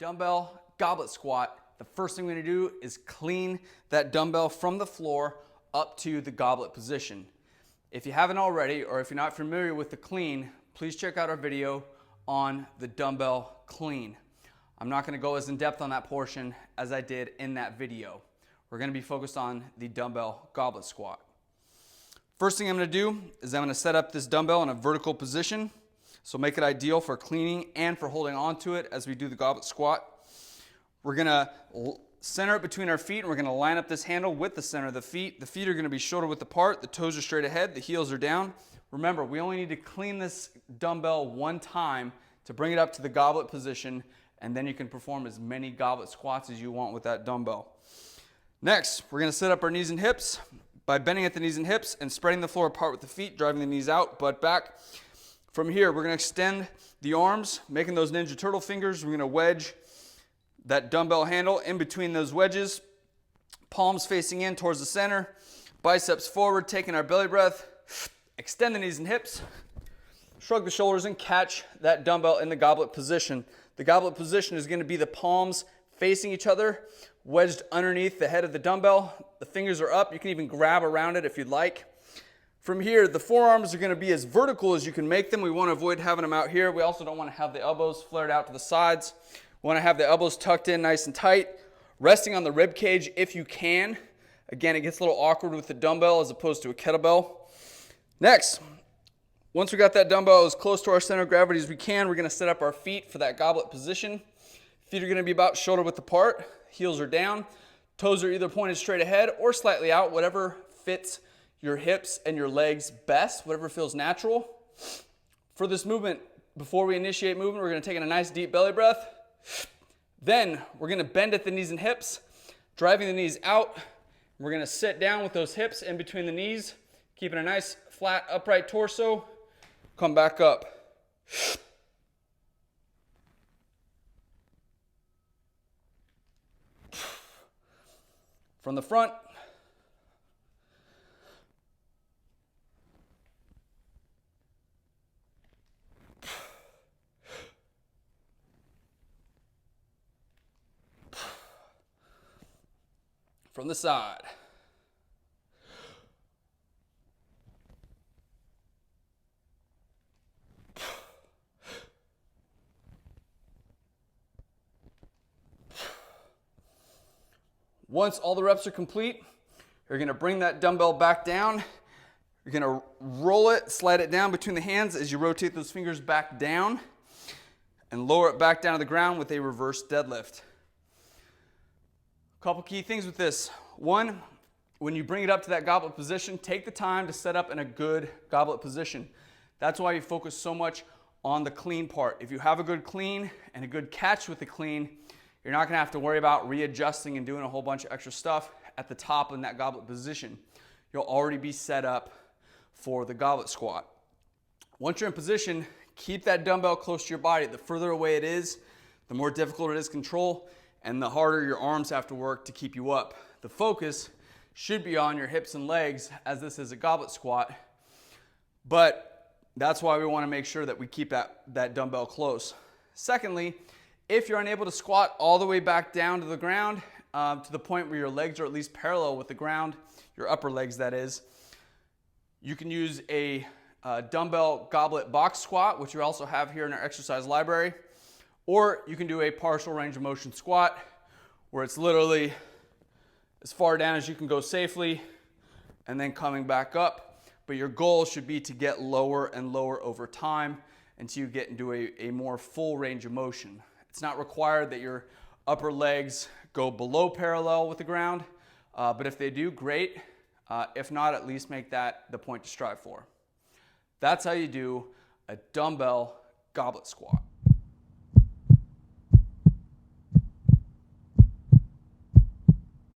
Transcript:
dumbbell goblet squat, the first thing we're going to do is clean that dumbbell from the floor up to the goblet position. If you haven't already, or if you're not familiar with the clean, please check out our video on the dumbbell clean. I'm not going to go as in depth on that portion as I did in that video. We're going to be focused on the dumbbell goblet squat. First thing I'm going to do is I'm going to set up this dumbbell in a vertical position. So make it ideal for cleaning and for holding on to it as we do the goblet squat. We're going to center it between our feet, and we're going to line up this handle with the center of the feet. The feet are going to be shoulder width apart, the toes are straight ahead, the heels are down. Remember, we only need to clean this dumbbell one time to bring it up to the goblet position, and then you can perform as many goblet squats as you want with that dumbbell. Next, we're going to set up our knees and hips by bending at the knees and hips and spreading the floor apart with the feet, driving the knees out, butt back. From here, we're going to extend the arms, making those Ninja Turtle fingers. We're going to wedge that dumbbell handle in between those wedges, palms facing in towards the center, biceps forward, taking our belly breath, extend the knees and hips, shrug the shoulders, and catch that dumbbell in the goblet position. The goblet position is going to be the palms facing each other, wedged underneath the head of the dumbbell. The fingers are up. You can even grab around it if you'd like. From here, the forearms are going to be as vertical as you can make them. We want to avoid having them out here. We also don't want to have the elbows flared out to the sides. We want to have the elbows tucked in nice and tight, resting on the rib cage if you can. Again, it gets a little awkward with the dumbbell as opposed to a kettlebell. Next, once we got that dumbbell as close to our center of gravity as we can, we're going to set up our feet for that goblet position. Feet are going to be about shoulder width apart, heels are down, toes are either pointed straight ahead or slightly out, whatever fits your hips and your legs best, whatever feels natural. For this movement, before we initiate movement, we're going to take in a nice deep belly breath. Then we're going to bend at the knees and hips, driving the knees out. We're going to sit down with those hips in between the knees, keeping a nice flat upright torso. Come back up. From the front. From the side. Once all the reps are complete, you're going to bring that dumbbell back down. You're going to roll it, slide it down between the hands as you rotate those fingers back down and lower it back down to the ground with a reverse deadlift. Couple key things with this. One, when you bring it up to that goblet position, take the time to set up in a good goblet position. That's why you focus so much on the clean part. If you have a good clean and a good catch with the clean, you're not going to have to worry about readjusting and doing a whole bunch of extra stuff at the top in that goblet position. You'll already be set up for the goblet squat. Once you're in position, keep that dumbbell close to your body. The further away it is, the more difficult it is to control, and the harder your arms have to work to keep you up. The focus should be on your hips and legs, as this is a goblet squat, but that's why we want to make sure that we keep that dumbbell close. Secondly, if you're unable to squat all the way back down to the ground, to the point where your legs are at least parallel with the ground, your upper legs that is, you can use a dumbbell goblet box squat, which we also have here in our exercise library. Or you can do a partial range of motion squat, where it's literally as far down as you can go safely and then coming back up. But your goal should be to get lower and lower over time until you get into a more full range of motion. It's not required that your upper legs go below parallel with the ground, but if they do, great. If not, at least make that the point to strive for. That's how you do a dumbbell goblet squat.